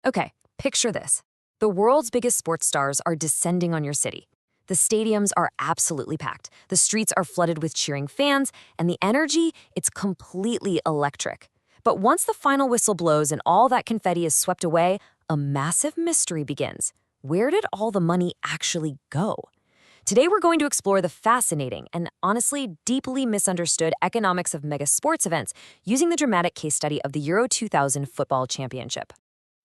Okay, picture this. The world's biggest sports stars are descending on your city. The stadiums are absolutely packed. The streets are flooded with cheering fans, and the energy, it's completely electric. But once the final whistle blows and all that confetti is swept away, a massive mystery begins. Where did all the money actually go? Today we're going to explore the fascinating and honestly deeply misunderstood economics of mega sports events using the dramatic case study of the Euro 2000 Football Championship.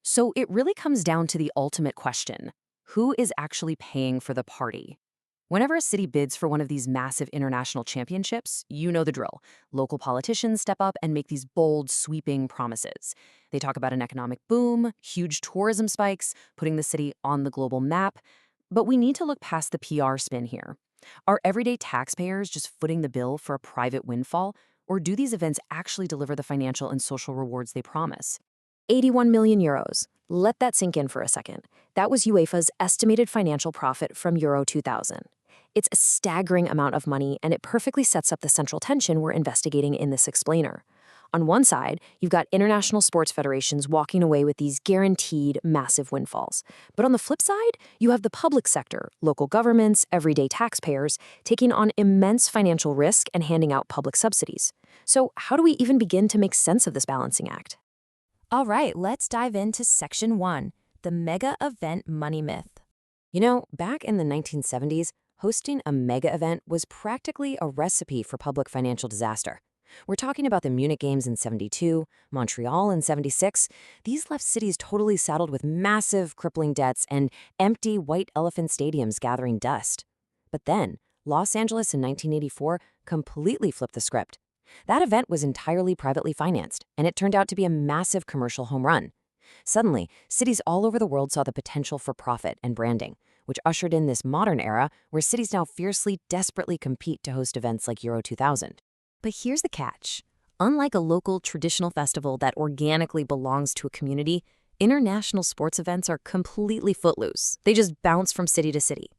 So it really comes down to the ultimate question: who is actually paying for the party? Whenever a city bids for one of these massive international championships, you know the drill. Local politicians step up and make these bold, sweeping promises. They talk about an economic boom, huge tourism spikes, putting the city on the global map. But we need to look past the PR spin here. Are everyday taxpayers just footing the bill for a private windfall, or do these events actually deliver the financial and social rewards they promise? 81 million euros. Let that sink in for a second. That was UEFA's estimated financial profit from Euro 2000. It's a staggering amount of money, and it perfectly sets up the central tension we're investigating in this explainer. On one side, you've got international sports federations walking away with these guaranteed massive windfalls. But on the flip side, you have the public sector, local governments, everyday taxpayers, taking on immense financial risk and handing out public subsidies. So how do we even begin to make sense of this balancing act? All right, let's dive into Section 1, the mega event money myth. You know, back in the 1970s, hosting a mega event was practically a recipe for public financial disaster. We're talking about the Munich Games in '72, Montreal in '76. These left cities totally saddled with massive, crippling debts and empty white elephant stadiums gathering dust. But then, Los Angeles in 1984 completely flipped the script. That event was entirely privately financed, and it turned out to be a massive commercial home run. Suddenly, cities all over the world saw the potential for profit and branding, which ushered in this modern era where cities now fiercely, desperately compete to host events like Euro 2000. But here's the catch. Unlike a local traditional festival that organically belongs to a community, international sports events are completely footloose. They just bounce from city to city.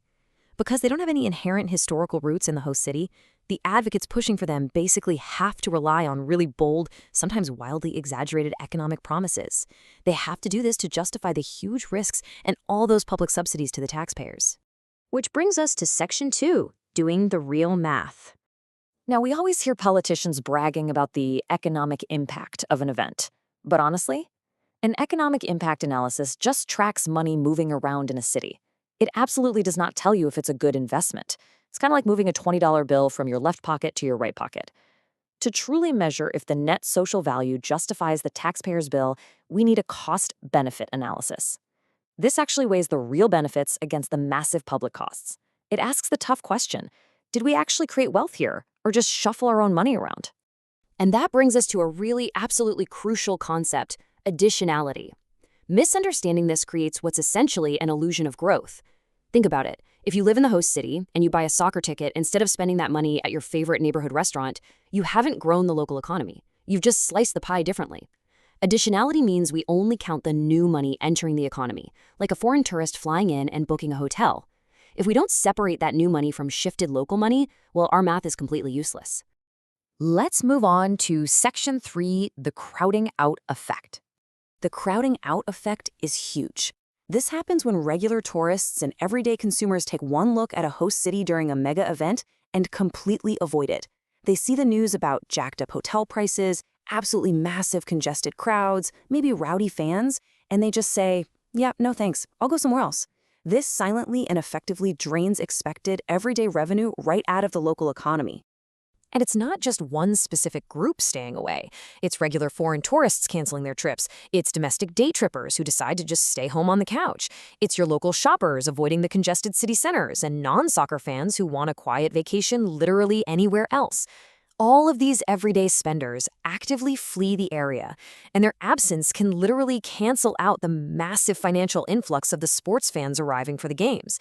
Because they don't have any inherent historical roots in the host city, the advocates pushing for them basically have to rely on really bold, sometimes wildly exaggerated economic promises. They have to do this to justify the huge risks and all those public subsidies to the taxpayers. Which brings us to Section 2, doing the real math. Now, we always hear politicians bragging about the economic impact of an event. But honestly, an economic impact analysis just tracks money moving around in a city. It absolutely does not tell you if it's a good investment. It's kind of like moving a $20 bill from your left pocket to your right pocket. To truly measure if the net social value justifies the taxpayer's bill, we need a cost-benefit analysis. This actually weighs the real benefits against the massive public costs. It asks the tough question: did we actually create wealth here, or just shuffle our own money around? And that brings us to a really absolutely crucial concept: additionality. Misunderstanding this creates what's essentially an illusion of growth. Think about it. If you live in the host city and you buy a soccer ticket instead of spending that money at your favorite neighborhood restaurant, you haven't grown the local economy. You've just sliced the pie differently. Additionality means we only count the new money entering the economy, like a foreign tourist flying in and booking a hotel. If we don't separate that new money from shifted local money, well, our math is completely useless. Let's move on to Section 3, the crowding out effect. The crowding out effect is huge. This happens when regular tourists and everyday consumers take one look at a host city during a mega event and completely avoid it. They see the news about jacked up hotel prices, absolutely massive congested crowds, maybe rowdy fans, and they just say, yeah, no thanks, I'll go somewhere else. This silently and effectively drains expected everyday revenue right out of the local economy. And it's not just one specific group staying away. It's regular foreign tourists canceling their trips. It's domestic day trippers who decide to just stay home on the couch. It's your local shoppers avoiding the congested city centers and non-soccer fans who want a quiet vacation literally anywhere else. All of these everyday spenders actively flee the area, and their absence can literally cancel out the massive financial influx of the sports fans arriving for the games.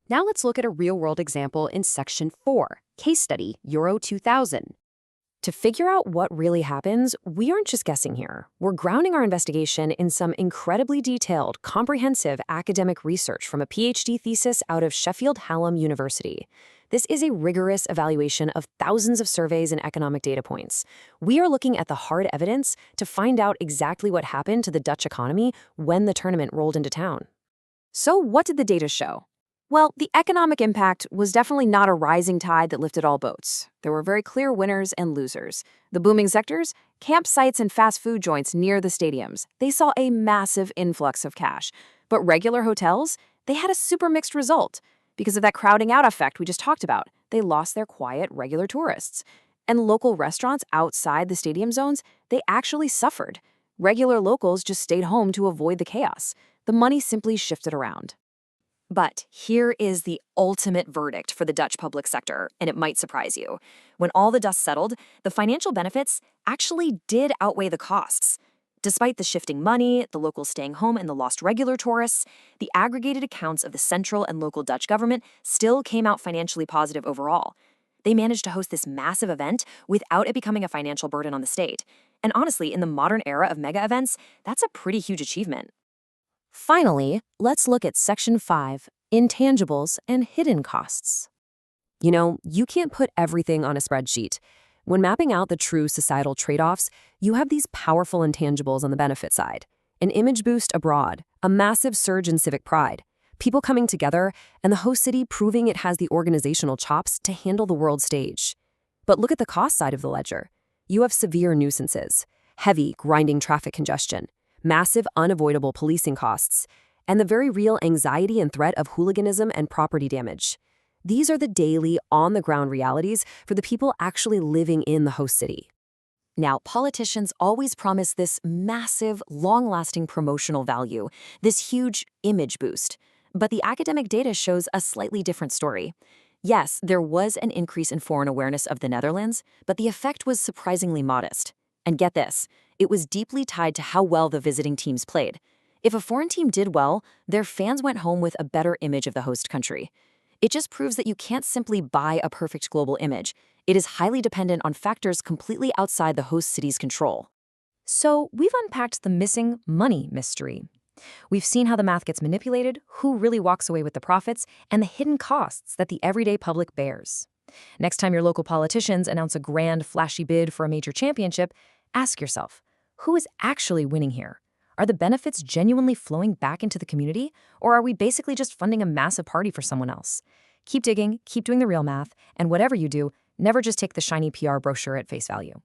Now let's look at a real-world example in Section 4, Case Study, Euro 2000. To figure out what really happens, we aren't just guessing here. We're grounding our investigation in some incredibly detailed, comprehensive academic research from a PhD thesis out of Sheffield Hallam University. This is a rigorous evaluation of thousands of surveys and economic data points. We are looking at the hard evidence to find out exactly what happened to the Dutch economy when the tournament rolled into town. So what did the data show? Well, the economic impact was definitely not a rising tide that lifted all boats. There were very clear winners and losers. The booming sectors, campsites and fast food joints near the stadiums, they saw a massive influx of cash. But regular hotels, they had a super mixed result. Because of that crowding out effect we just talked about, they lost their quiet, regular tourists. And local restaurants outside the stadium zones, they actually suffered. Regular locals just stayed home to avoid the chaos. The money simply shifted around. But here is the ultimate verdict for the Dutch public sector, and it might surprise you. When all the dust settled, the financial benefits actually did outweigh the costs. Despite the shifting money, the locals staying home, and the lost regular tourists, the aggregated accounts of the central and local Dutch government still came out financially positive overall. They managed to host this massive event without it becoming a financial burden on the state. And honestly, in the modern era of mega events, that's a pretty huge achievement. Finally, let's look at Section 5, Intangibles and Hidden Costs. You know, you can't put everything on a spreadsheet. When mapping out the true societal trade-offs, you have these powerful intangibles on the benefit side. An image boost abroad, a massive surge in civic pride, people coming together, and the host city proving it has the organizational chops to handle the world stage. But look at the cost side of the ledger. You have severe nuisances, heavy, grinding traffic congestion, massive, unavoidable policing costs, and the very real anxiety and threat of hooliganism and property damage. These are the daily, on-the-ground realities for the people actually living in the host city. Now, politicians always promise this massive, long-lasting promotional value, this huge image boost. But the academic data shows a slightly different story. Yes, there was an increase in foreign awareness of the Netherlands, but the effect was surprisingly modest. And get this, it was deeply tied to how well the visiting teams played. If a foreign team did well, their fans went home with a better image of the host country. It just proves that you can't simply buy a perfect global image. It is highly dependent on factors completely outside the host city's control. So we've unpacked the missing money mystery. We've seen how the math gets manipulated, who really walks away with the profits, and the hidden costs that the everyday public bears. Next time your local politicians announce a grand, flashy bid for a major championship, ask yourself, who is actually winning here? Are the benefits genuinely flowing back into the community, or are we basically just funding a massive party for someone else? Keep digging, keep doing the real math, and whatever you do, never just take the shiny PR brochure at face value.